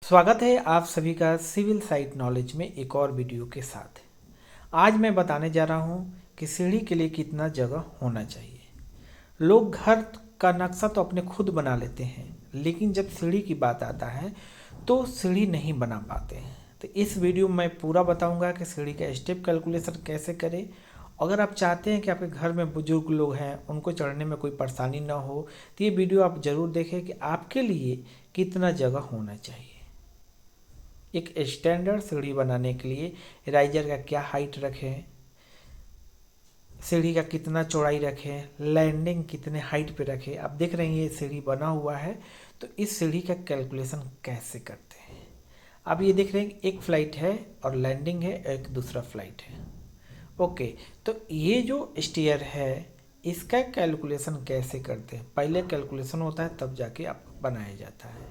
स्वागत है आप सभी का सिविल साइट नॉलेज में एक और वीडियो के साथ। आज मैं बताने जा रहा हूँ कि सीढ़ी के लिए कितना जगह होना चाहिए। लोग घर का नक्शा तो अपने खुद बना लेते हैं, लेकिन जब सीढ़ी की बात आता है तो सीढ़ी नहीं बना पाते हैं। तो इस वीडियो में मैं पूरा बताऊंगा कि सीढ़ी का स्टेप कैलकुलेशन कैसे करें। अगर आप चाहते हैं कि आपके घर में बुजुर्ग लोग हैं, उनको चढ़ने में कोई परेशानी ना हो, तो ये वीडियो आप ज़रूर देखें कि आपके लिए कितना जगह होना चाहिए। एक स्टैंडर्ड सीढ़ी बनाने के लिए राइजर का क्या हाइट रखें, सीढ़ी का कितना चौड़ाई रखें, लैंडिंग कितने हाइट पे रखें। आप देख रहे हैं ये सीढ़ी बना हुआ है, तो इस सीढ़ी का कैलकुलेशन कैसे करते हैं। अब ये देख रहे हैं एक फ्लाइट है और लैंडिंग है, एक दूसरा फ्लाइट है। ओके, तो ये जो स्टेयर है इसका कैलकुलेशन कैसे करते हैं। पहले कैलकुलेशन होता है तब जाके आप बनाया जाता है।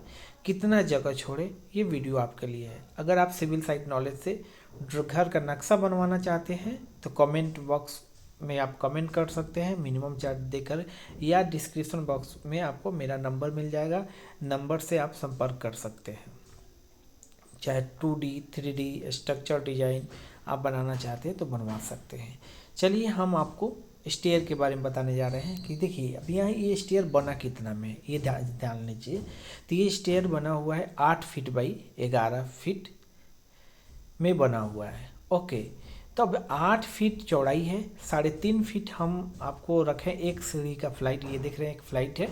कितना जगह छोड़े ये वीडियो आपके लिए है। अगर आप सिविल साइट नॉलेज से घर का नक्शा बनवाना चाहते हैं तो कमेंट बॉक्स में आप कमेंट कर सकते हैं मिनिमम चार्ज देकर, या डिस्क्रिप्शन बॉक्स में आपको मेरा नंबर मिल जाएगा, नंबर से आप संपर्क कर सकते हैं। चाहे 2D 3D स्ट्रक्चर डिजाइन आप बनाना चाहते हैं तो बनवा सकते हैं। चलिए हम आपको स्टेयर के बारे में बताने जा रहे हैं कि देखिए अब यहाँ ये स्टेयर बना कितना में, ये ध्यान लीजिए। तो ये स्टेयर बना हुआ है 8 फीट बाई 11 फीट में बना हुआ है। ओके, तो अब 8 फीट चौड़ाई है, 3.5 फीट हम आपको रखें एक सीढ़ी का फ्लाइट। ये देख रहे हैं एक फ्लाइट है।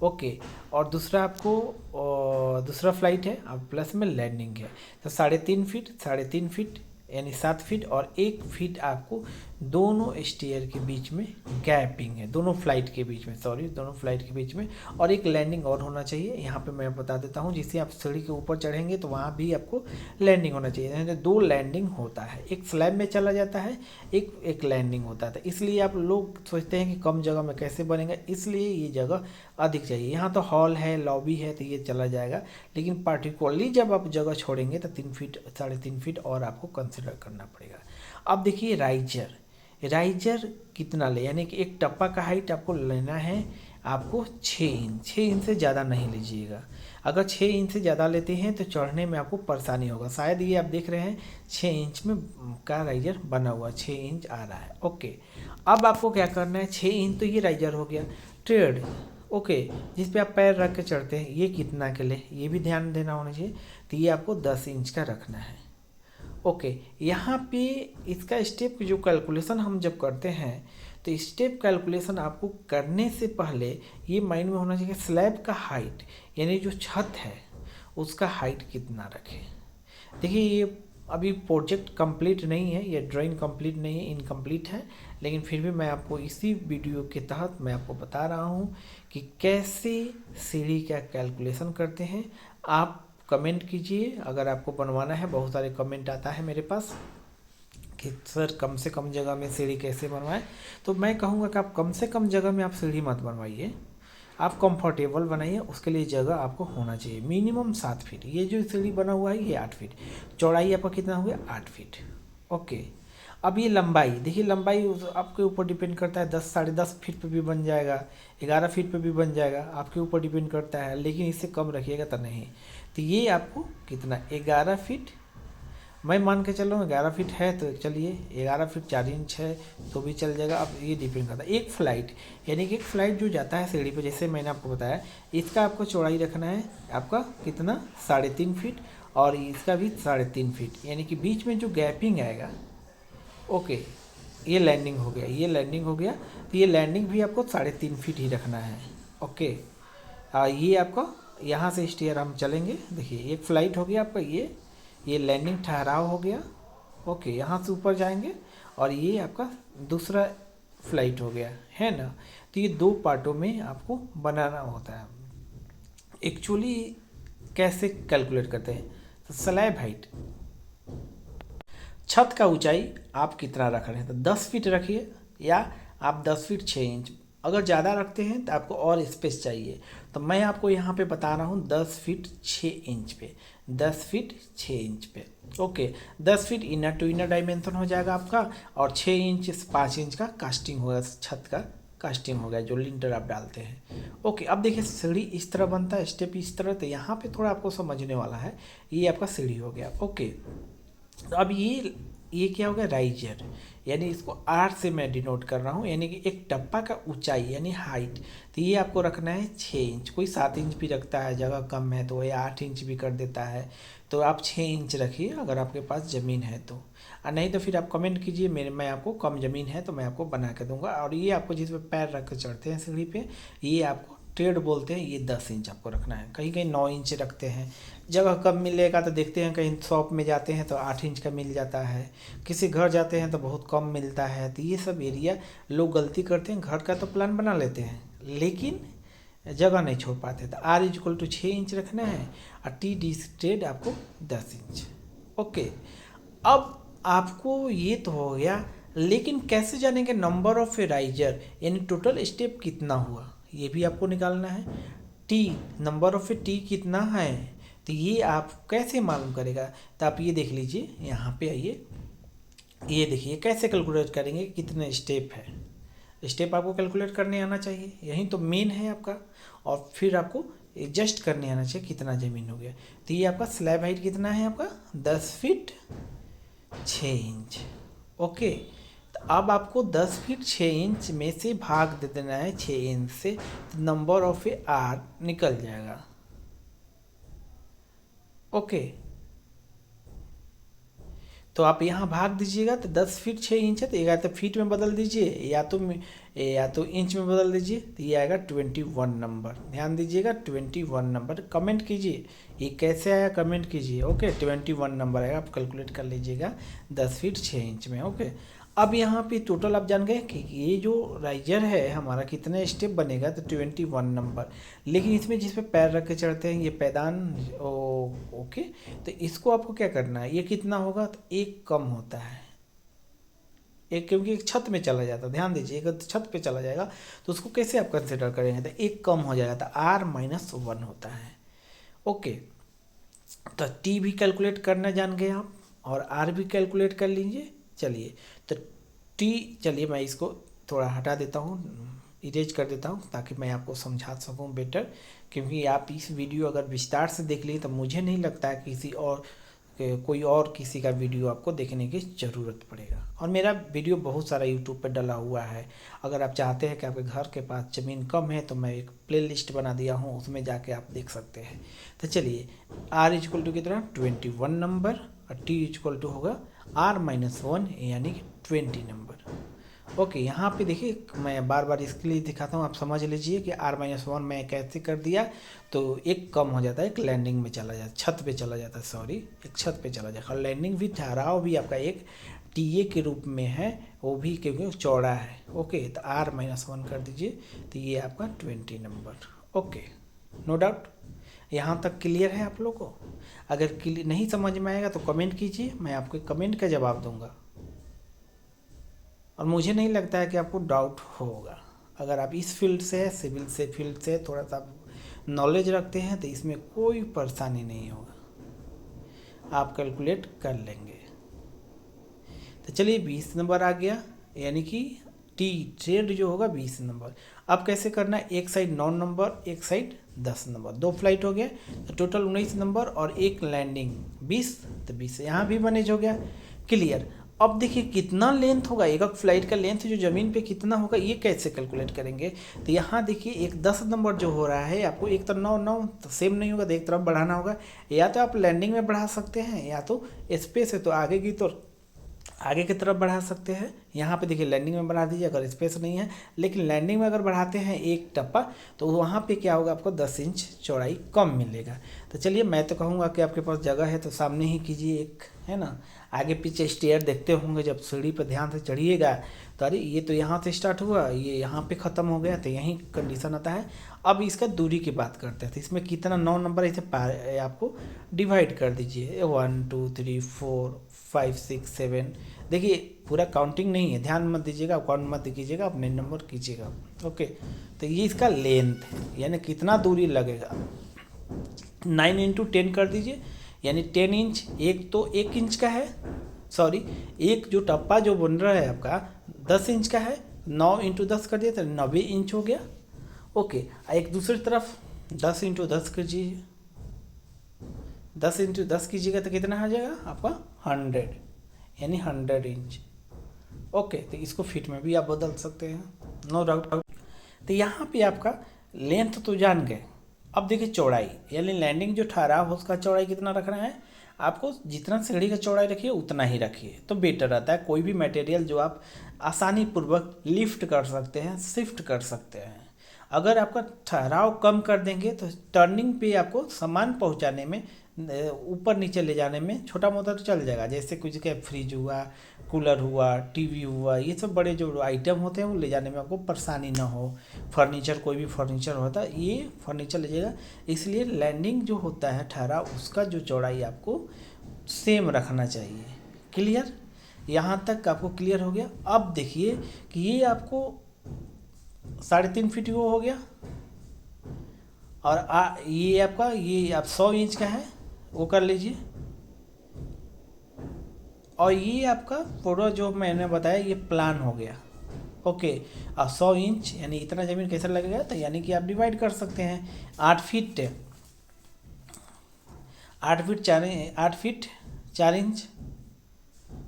ओके, और दूसरा आपको दूसरा फ्लाइट है, अब प्लस में लैंडिंग है। तो 3.5 फीट यानी 7 फीट और 1 फीट आपको दोनों स्टेयर के बीच में गैपिंग है, दोनों फ्लाइट के बीच में, दोनों फ्लाइट के बीच में। और एक लैंडिंग और होना चाहिए, यहाँ पे मैं बता देता हूँ। जिससे आप सीढ़ी के ऊपर चढ़ेंगे तो वहाँ भी आपको लैंडिंग होना चाहिए। यानी 2 लैंडिंग होता है, एक स्लैब में चला जाता है, एक लैंडिंग होता है। इसलिए आप लोग सोचते हैं कि कम जगह में कैसे बनेगा, इसलिए ये जगह अधिक चाहिए। यहाँ तो हॉल है, लॉबी है, तो ये चला जाएगा। लेकिन पार्टिकुलरली जब आप जगह छोड़ेंगे तो 3 फीट 3.5 फीट और आपको कंसिडर करना पड़ेगा। अब देखिए राइजर कितना ले, यानी कि एक टप्पा का हाइट आपको लेना है आपको 6 इंच। 6 इंच से ज़्यादा नहीं लीजिएगा। अगर 6 इंच से ज़्यादा लेते हैं तो चढ़ने में आपको परेशानी होगा। शायद ये आप देख रहे हैं 6 इंच में का राइजर बना हुआ, 6 इंच आ रहा है। ओके, अब आपको क्या करना है, 6 इंच तो ये राइजर हो गया। ट्रेड ओके, जिस पे आप पैर रख के चढ़ते हैं, ये कितना के लिए ये भी ध्यान देना होना चाहिए। तो ये आपको 10 इंच का रखना है। ओके, यहाँ पे इसका स्टेप जो कैलकुलेशन हम जब करते हैं तो स्टेप कैलकुलेशन आपको करने से पहले ये माइंड में होना चाहिए स्लैब का हाइट, यानी जो छत है उसका हाइट कितना रखें। देखिए ये अभी प्रोजेक्ट कंप्लीट नहीं है, ये ड्राइंग कंप्लीट नहीं है, इनकम्प्लीट है, लेकिन फिर भी मैं आपको इसी वीडियो के तहत मैं आपको बता रहा हूँ कि कैसे सीढ़ी का कैलकुलेशन करते हैं। आप कमेंट कीजिए अगर आपको बनवाना है। बहुत सारे कमेंट आता है मेरे पास कि सर कम से कम जगह में सीढ़ी कैसे बनवाएं। तो मैं कहूँगा कि आप कम से कम जगह में आप सीढ़ी मत बनवाइए, आप कंफर्टेबल बनाइए। उसके लिए जगह आपको होना चाहिए मिनिमम 7 फीट। ये जो सीढ़ी बना हुआ है ये 8 फीट, चौड़ाई आपका कितना हो गया 8 फीट। ओके, अब ये लंबाई देखिए, लंबाई आपके ऊपर डिपेंड करता है। 10-10.5 फीट पे भी बन जाएगा, 11 फीट पे भी बन जाएगा, आपके ऊपर डिपेंड करता है। लेकिन इससे कम रखिएगा तो नहीं। तो ये आपको कितना 11 फीट, मैं मान के चल रहा हूँ 11 फीट है तो चलिए 11 फीट 4 इंच है तो भी चल जाएगा। अब ये डिपेंड करता है एक फ्लाइट, यानी कि एक फ्लाइट जो जाता है सीढ़ी पे, जैसे मैंने आपको बताया, इसका आपको चौड़ाई रखना है आपका कितना 3.5 फीट और इसका भी 3.5 फीट, यानी कि बीच में जो गैपिंग आएगा। ओके, ये लैंडिंग हो गया, ये लैंडिंग हो गया, तो ये लैंडिंग भी आपको 3.5 फीट ही रखना है। ओके, ये आपका यहाँ से स्टेयर हम चलेंगे। देखिए एक फ्लाइट हो गया आपका, ये लैंडिंग ठहराव हो गया। ओके, यहाँ से ऊपर जाएंगे और ये आपका दूसरा फ्लाइट हो गया, है ना। तो ये 2 पार्टों में आपको बनाना होता है। एक्चुअली कैसे कैलकुलेट करते हैं, तो स्लैब हाइट, छत का ऊंचाई आप कितना रख रहे हैं, तो 10 फीट रखिए या आप 10 फीट 6 इंच। अगर ज़्यादा रखते हैं तो आपको और स्पेस चाहिए, तो मैं आपको यहाँ पे बता रहा हूँ 10 फीट 6 इंच पे, 10 फीट 6 इंच पे। Okay, 10 feet inner to inner dimension हो जाएगा आपका, और 6 इंच 5 इंच का कास्टिंग होगा छत का कास्टिंग हो गया, जो लिंटर आप डालते हैं। ओके, अब देखिए सीढ़ी इस तरह बनता है, स्टेप इस तरह, तो यहाँ पे थोड़ा आपको समझने वाला है। ये आपका सीढ़ी हो गया। ओके, तो अब ये क्या हो गया, राइजर, यानी इसको आर से मैं डिनोट कर रहा हूँ, यानी कि एक टप्पा का ऊंचाई यानी हाइट। तो ये आपको रखना है 6 इंच, कोई 7 इंच भी रखता है, जगह कम है तो ये 8 इंच भी कर देता है। तो आप 6 इंच रखिए अगर आपके पास ज़मीन है तो, और नहीं तो फिर आप कमेंट कीजिए, मैं आपको कम ज़मीन है तो मैं आपको बना के दूंगा। और ये आपको जिस पे पैर रख कर चढ़ते हैं सीढ़ी पे, ये आपको ट्रेड बोलते हैं, ये 10 इंच आपको रखना है। कहीं कहीं 9 इंच रखते हैं, जगह कम मिलेगा तो देखते हैं, कहीं शॉप में जाते हैं तो 8 इंच का मिल जाता है, किसी घर जाते हैं तो बहुत कम मिलता है। तो ये सब एरिया लोग गलती करते हैं, घर का तो प्लान बना लेते हैं लेकिन जगह नहीं छोड़ पाते। तो आर इक्वल टू 6 इंच रखना है और टी डी स्ट्रेट आपको 10 इंच। ओके, अब आपको ये तो हो गया, लेकिन कैसे जानेंगे नंबर ऑफ ए राइजर, यानी टोटल स्टेप कितना हुआ, ये भी आपको निकालना है। T, number of A T कितना है, तो ये आप कैसे मालूम करेगा। तो आप ये देख लीजिए, यहाँ पे आइए, ये देखिए कैसे कैलकुलेट करेंगे, कितने स्टेप है। स्टेप आपको कैलकुलेट करने आना चाहिए, यही तो मेन है आपका। और फिर आपको एडजस्ट करने आना चाहिए कितना ज़मीन हो गया। तो ये आपका स्लैब हाइट कितना है आपका, 10 फीट 6 इंच। ओके, तो अब आपको 10 फीट 6 इंच में से भाग दे देना है 6 इंच से, तो नंबर ऑफ ए आर निकल जाएगा। ओके, तो आप यहाँ भाग दीजिएगा, तो 10 फीट 6 इंच है, तो या तो फीट में बदल दीजिए या तो इंच में बदल दीजिए, तो ये आएगा 21 नंबर। ध्यान दीजिएगा 21 नंबर, कमेंट कीजिए ये कैसे आया, कमेंट कीजिए। ओके, 21 नंबर आएगा, आप कैलकुलेट कर लीजिएगा 10 फीट 6 इंच में। ओके, अब यहाँ पे टोटल आप जान गए कि ये जो राइजर है हमारा कितने स्टेप बनेगा, तो 21 नंबर। लेकिन इसमें जिस पे पैर रख के चढ़ते हैं ये पैदान, ओके, तो इसको आपको क्या करना है, ये कितना होगा, तो एक कम होता है एक, क्योंकि एक छत में चला जाता है। ध्यान दीजिए, अगर छत पे चला जाएगा तो उसको कैसे आप कंसिडर करेंगे, तो एक कम हो जाएगा, तो R-1 होता है। ओके, तो टी भी कैलकुलेट करना जान गए आप, और आर भी कैलकुलेट कर लीजिए। चलिए, तो टी, चलिए मैं इसको थोड़ा हटा देता हूँ, इरेज कर देता हूँ, ताकि मैं आपको समझा सकूँ बेटर। क्योंकि आप इस वीडियो अगर विस्तार से देख लिए तो मुझे नहीं लगता है कोई और किसी का वीडियो आपको देखने की ज़रूरत पड़ेगा। और मेरा वीडियो बहुत सारा यूट्यूब पर डला हुआ है, अगर आप चाहते हैं कि आपके घर के पास ज़मीन कम है तो मैं एक प्लेलिस्ट बना दिया हूँ, उसमें जाके आप देख सकते हैं। तो चलिए, आर इक्वल टू कितना, 21 नंबर, और टी इक्वल टू होगा R-1 यानी कि 20 नंबर। ओके, यहाँ पे देखिए मैं बार बार इसके लिए दिखाता हूँ, आप समझ लीजिए कि R-1 मैं कैसे कर दिया, तो एक कम हो जाता है, एक लैंडिंग में चला जाता है, छत पे चला जाता है, सॉरी, एक छत पे चला जाएगा। और लैंडिंग भी, ठहराव भी आपका एक टीए के रूप में है, वो भी क्योंकि चौड़ा है। ओके, तो R-1 कर दीजिए, तो ये आपका 20 नंबर। ओके, नो डाउट, यहाँ तक क्लियर है आप लोग को। अगर नहीं समझ में आएगा तो कमेंट कीजिए, मैं आपके कमेंट का जवाब दूंगा। और मुझे नहीं लगता है कि आपको डाउट होगा, अगर आप इस फील्ड से है, सिविल से फील्ड से थोड़ा सा नॉलेज रखते हैं, तो इसमें कोई परेशानी नहीं होगा, आप कैलकुलेट कर लेंगे। तो चलिए 20 नंबर आ गया, यानी कि टी ट्रेड जो होगा 20 नंबर। अब कैसे करना है, एक साइड 9 नंबर, एक साइड 10 नंबर, 2 फ्लाइट हो गया, तो टोटल 19 नंबर, और एक लैंडिंग 20, तो 20 यहाँ भी मैनेज हो गया। क्लियर। अब देखिए कितना लेंथ होगा, एक फ्लाइट का लेंथ जो ज़मीन पे कितना होगा, ये कैसे कैलकुलेट करेंगे। तो यहाँ देखिए एक 10 नंबर जो हो रहा है, आपको एक तो 9 तो सेम नहीं होगा, तो एक तरफ बढ़ाना होगा, या तो आप लैंडिंग में बढ़ा सकते हैं, या तो स्पेस है तो आगे की, तो आगे की तरफ बढ़ा सकते हैं। यहाँ पे देखिए लैंडिंग में बढ़ा दीजिए अगर स्पेस नहीं है, लेकिन लैंडिंग में अगर बढ़ाते हैं एक टप्पा, तो वहाँ पे क्या होगा, आपको 10 इंच चौड़ाई कम मिलेगा। तो चलिए, मैं तो कहूँगा कि आपके पास जगह है तो सामने ही कीजिए एक, है ना। आगे पीछे स्टेयर देखते होंगे, जब सीढ़ी पर ध्यान से चढ़िएगा तो अरे ये तो यहाँ से स्टार्ट हुआ, ये यहाँ पे ख़त्म हो गया, तो यही कंडीशन आता है। अब इसका दूरी की बात करते हैं, तो इसमें कितना 9 नंबर ऐसे आपको डिवाइड कर दीजिए, 1 2 3 4 5 6 7। देखिए पूरा काउंटिंग नहीं है, ध्यान मत दीजिएगा, काउंट मत कीजिएगा, अपने नंबर कीजिएगा। ओके, तो ये इसका लेंथ है, यानी कितना दूरी लगेगा, 9 × 10 कर दीजिए, यानी 10 इंच। एक तो 1 इंच का है, सॉरी, एक जो टप्पा जो बन रहा है आपका 10 इंच का है, 9 × 10 कर दिया तो 90 इंच हो गया। ओके, एक दूसरी तरफ 10 × 10 कीजिए, 10 × 10 कीजिएगा तो कितना आ जाएगा आपका 100, यानी 100 इंच। ओके, तो इसको फीट में भी आप बदल सकते हैं, नो डाउट। तो यहाँ पे आपका लेंथ तो जान गए। अब देखिए चौड़ाई, यानी लैंडिंग जो ठहराव है उसका चौड़ाई कितना रखना है आपको। जितना सीढ़ी का चौड़ाई रखिए उतना ही रखिए तो बेटर रहता है। कोई भी मटेरियल जो आप आसानी पूर्वक लिफ्ट कर सकते हैं, शिफ्ट कर सकते हैं। अगर आपका ठहराव कम कर देंगे तो टर्निंग पे आपको सामान पहुंचाने में, ऊपर नीचे ले जाने में छोटा मोटा तो चल जाएगा। जैसे कुछ के फ्रिज हुआ, कूलर हुआ, टीवी हुआ, ये सब बड़े जो आइटम होते हैं वो ले जाने में आपको परेशानी ना हो। फर्नीचर, कोई भी फर्नीचर होता है ये फर्नीचर ले जाएगा। इसलिए लैंडिंग जो होता है ठहराव, उसका जो चौड़ाई आपको सेम रखना चाहिए। क्लियर, यहाँ तक आपको क्लियर हो गया। अब देखिए कि ये आपको 3.5 फीट वो हो गया, और ये आपका, ये आप 100 इंच का है वो कर लीजिए। और ये आपका पूरा जो मैंने बताया ये प्लान हो गया। ओके, अब 100 इंच यानी इतना ज़मीन कैसे लगेगा, तो यानी कि आप डिवाइड कर सकते हैं 8 फीट 4 इंच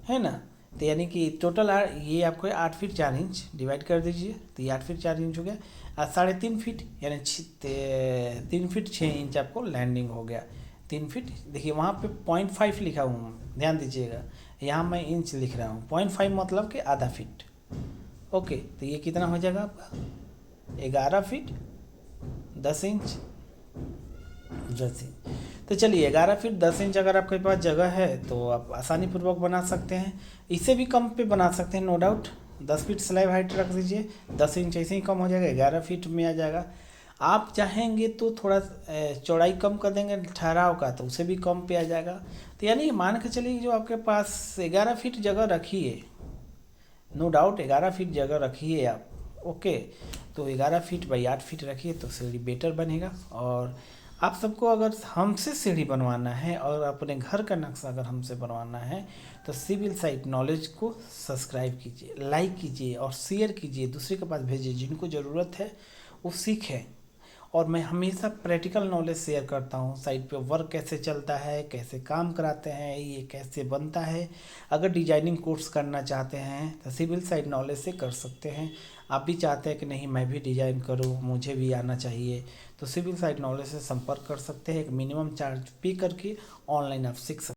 है ना। तो यानी कि टोटल ये आपको 8 फीट 4 इंच डिवाइड कर दीजिए तो ये 8 फीट 4 इंच हो गया। और 3.5 फीट यानी 3 फीट 6 इंच आपको लैंडिंग हो गया। 3 फीट, देखिए वहाँ पे 0.5 लिखा हूँ, ध्यान दीजिएगा। यहाँ मैं इंच लिख रहा हूँ, 0.5 मतलब कि आधा फीट। ओके, तो ये कितना हो जाएगा आपका 11 फीट 10 इंच। 10 इंच, तो चलिए 11 फीट 10 इंच अगर आपके पास जगह है तो आप आसानी पूर्वक बना सकते हैं। इससे भी कम पे बना सकते हैं, no doubt. 10 feet slab height रख दीजिए, 10 इंच ऐसे ही कम हो जाएगा, 11 फीट में आ जाएगा। आप चाहेंगे तो थोड़ा चौड़ाई कम कर देंगे ठहराव का तो उसे भी कम पे आ जाएगा। तो यानी मान के चलिए जो आपके पास 11 फीट जगह रखिए, नो डाउट 11 फीट जगह रखिए आप। ओके, तो 11 फीट बाई 8 फीट रखिए तो सीढ़ी बेटर बनेगा। और आप सबको अगर हमसे सीढ़ी बनवाना है और अपने घर का नक्शा अगर हमसे बनवाना है तो सिविल साइट नॉलेज को सब्सक्राइब कीजिए, लाइक कीजिए और शेयर कीजिए, दूसरे के पास भेजिए जिनको ज़रूरत है वो सीखें। और मैं हमेशा प्रैक्टिकल नॉलेज शेयर करता हूँ, साइट पे वर्क कैसे चलता है, कैसे काम कराते हैं, ये कैसे बनता है। अगर डिजाइनिंग कोर्स करना चाहते हैं तो सिविल साइट नॉलेज से कर सकते हैं। आप भी चाहते हैं कि नहीं मैं भी डिजाइन करूँ, मुझे भी आना चाहिए, तो सिविल साइट नॉलेज से संपर्क कर सकते हैं। एक मिनिमम चार्ज पे करके ऑनलाइन आप सीख सकते हैं।